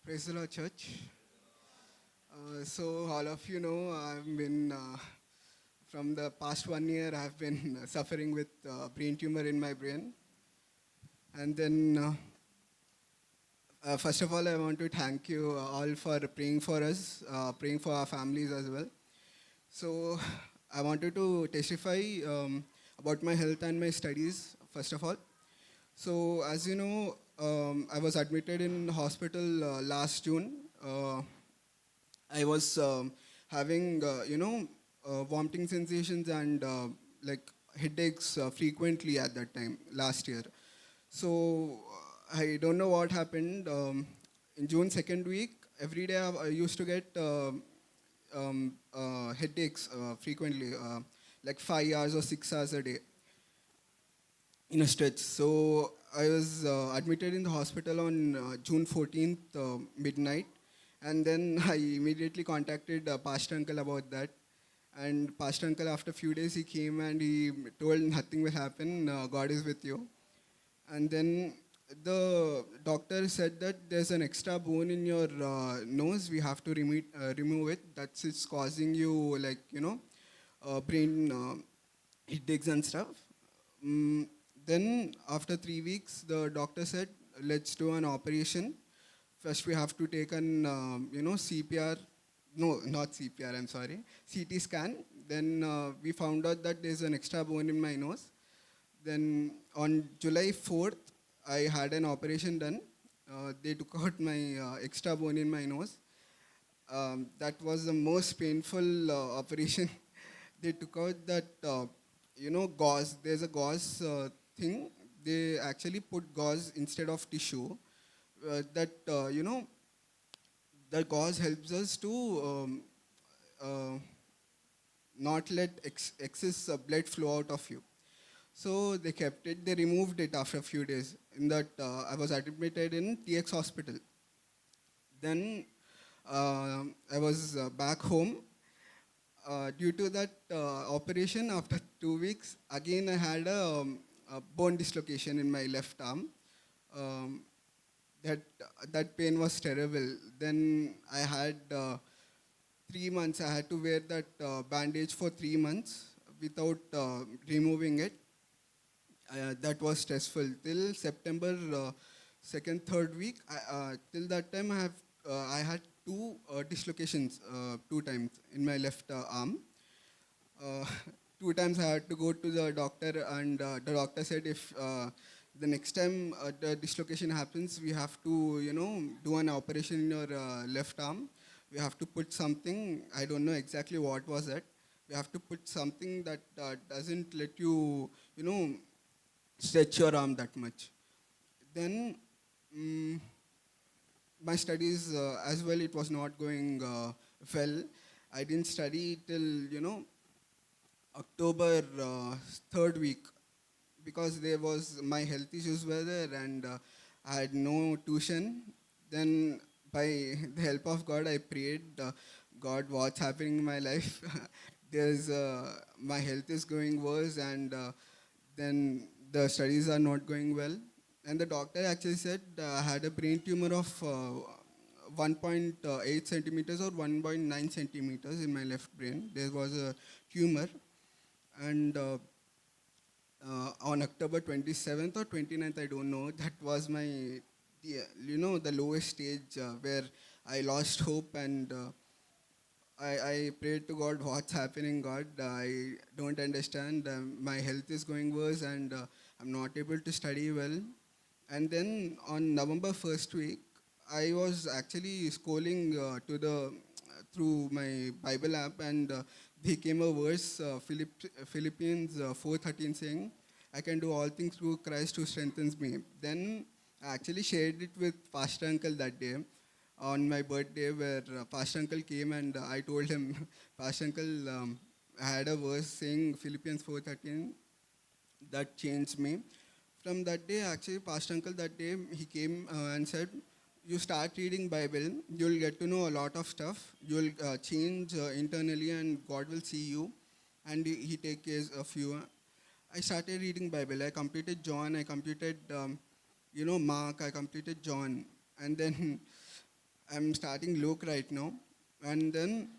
Praise the Lord, church. So all of you know, I've been from the past 1 year. I've been suffering with brain tumor in my brain, and then first of all, I want to thank you all for praying for us, praying for our families as well. So I wanted to testify about my health and my studies. First of all, so as you know, I was admitted in hospital last June. I was having, vomiting sensations and like headaches frequently at that time last year. So I don't know what happened. In June second week, every day I used to get headaches frequently, like 5 hours or 6 hours a day in a stretch. So I was admitted in the hospital on June 14th, midnight. And then I immediately contacted Pastor Uncle about that. And Pastor Uncle, after a few days, he came and he told nothing will happen, God is with you. And then the doctor said that there's an extra bone in your nose, we have to remove it. That's it's causing you like, brain headaches and stuff. Mm, then after 3 weeks, the doctor said, let's do an operation. First, we have to take an, CPR. No, not CPR, I'm sorry. CT scan. Then we found out that there's an extra bone in my nose. Then on July 4th, I had an operation done. They took out my extra bone in my nose. That was the most painful operation. They took out that, gauze. There's a gauze thing. They actually put gauze instead of tissue. The gauze helps us to not let excess blood flow out of you. So they kept it. They removed it after a few days. In that, I was admitted in TX hospital. Then I was back home. Due to that operation, after 2 weeks, again I had a bone dislocation in my left arm. Um, that pain was terrible. Then I had 3 months. I had to wear that bandage for 3 months without removing it. That was stressful till September second, third week. Till that time, I had two dislocations 2 times in my left arm. Uh, 2 times I had to go to the doctor, and the doctor said if the next time the dislocation happens, we have to, do an operation in your left arm. We have to put something. I don't know exactly what was that. We have to put something that doesn't let you, stretch your arm that much. Then my studies as well, it was not going well. I didn't study till, October third week, because there was my health issues were there, and I had no tuition. Then by the help of God, I prayed, God, what's happening in my life? There's my health is going worse, and then the studies are not going well. And the doctor actually said I had a brain tumor of 1.8 centimeters or 1.9 centimeters in my left brain. There was a tumor, and on October 27th or 29th, I don't know, that was my, the lowest stage where I lost hope, and I prayed to God, what's happening, God? I don't understand. My health is going worse, and I'm not able to study well. And then on November 1st week, I was actually scrolling through my Bible app, and there came a verse, Philippians 4:13, saying, I can do all things through Christ who strengthens me. Then I actually shared it with Pastor Uncle that day on my birthday, where Pastor Uncle came, and I told him, Pastor Uncle, I had a verse saying Philippians 4:13 that changed me. From that day, actually, Pastor Uncle that day, he came and said, you start reading Bible, you'll get to know a lot of stuff. You'll change internally, and God will see you, and he take care of you. I started reading Bible. I completed John. I completed, Mark. I completed John, and then I'm starting Lok right now. And then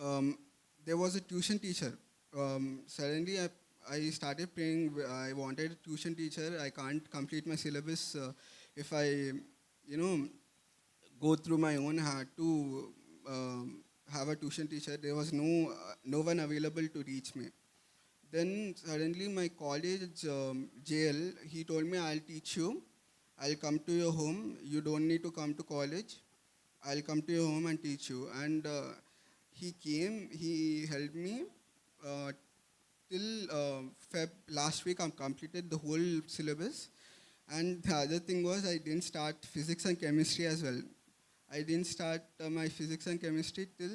um, there was a tuition teacher. Suddenly, I started praying. I wanted a tuition teacher. I can't complete my syllabus if I, go through my own. I had to have a tuition teacher. There was no one available to reach me. Then suddenly, my college JL, he told me, "I'll teach you. I'll come to your home. You don't need to come to college. I'll come to your home and teach you." And he came, he helped me uh, till Feb last week. I completed the whole syllabus. And the other thing was, I didn't start physics and chemistry as well. I didn't start my physics and chemistry till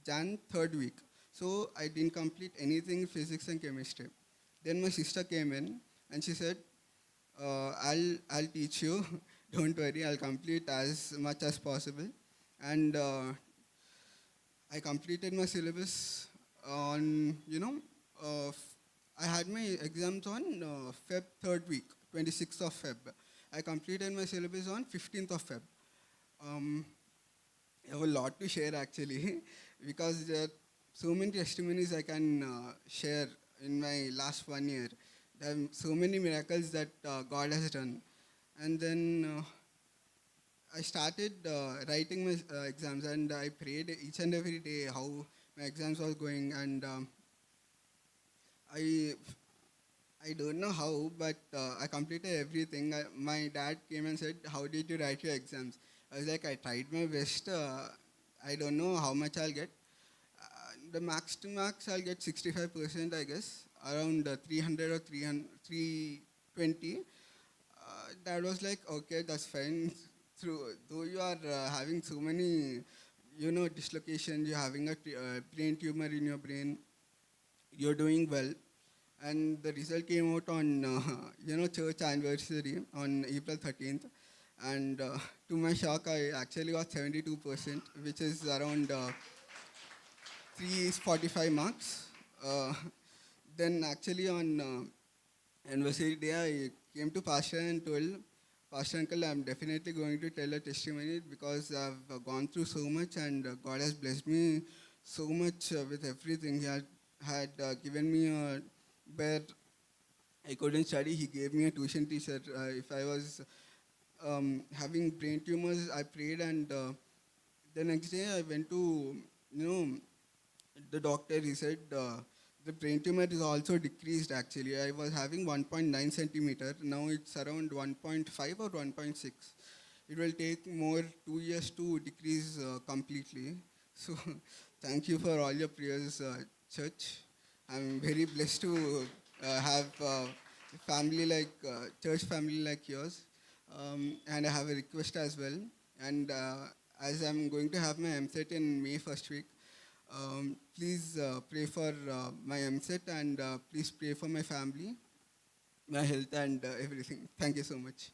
Jan third week. So I didn't complete anything physics and chemistry. Then my sister came in and she said, I'll teach you. Don't worry, I'll complete as much as possible. And I completed my syllabus on, I had my exams on Feb third week, 26th of Feb. I completed my syllabus on 15th of Feb. Um, I have a lot to share actually, because there are so many testimonies I can share in my last 1 year. There are so many miracles that God has done. And then I started writing my exams, and I prayed each and every day how my exams was going. And I I don't know how, but I completed everything. My dad came and said, "How did you write your exams?" I was like, "I tried my best. I don't know how much I'll get. The max to max, I'll get 65%, I guess, around 300 or 300, 320. That was like, okay, that's fine. Though you are having so many, dislocations, you're having a brain tumor in your brain, you're doing well." And the result came out on, church anniversary on April 13th. And to my shock, I actually got 72%, which is around 345 marks. Uh, then actually on anniversary day, I came to Pastor and told, "Pastor Uncle, I'm definitely going to tell a testimony because I've gone through so much, and God has blessed me so much with everything. He had given me a where I couldn't study. He gave me a tuition teacher. If I was having brain tumors, I prayed, and the next day I went to, the doctor. He said the brain tumor is also decreased actually. I was having 1.9 centimeter. Now it's around 1.5 or 1.6. It will take more 2 years to decrease completely. So thank you for all your prayers, church. I'm very blessed to have family like church family like yours, and I have a request as well. And as I'm going to have my MSET in May first week, please pray for my MSET, and please pray for my family, my health, and everything. Thank you so much.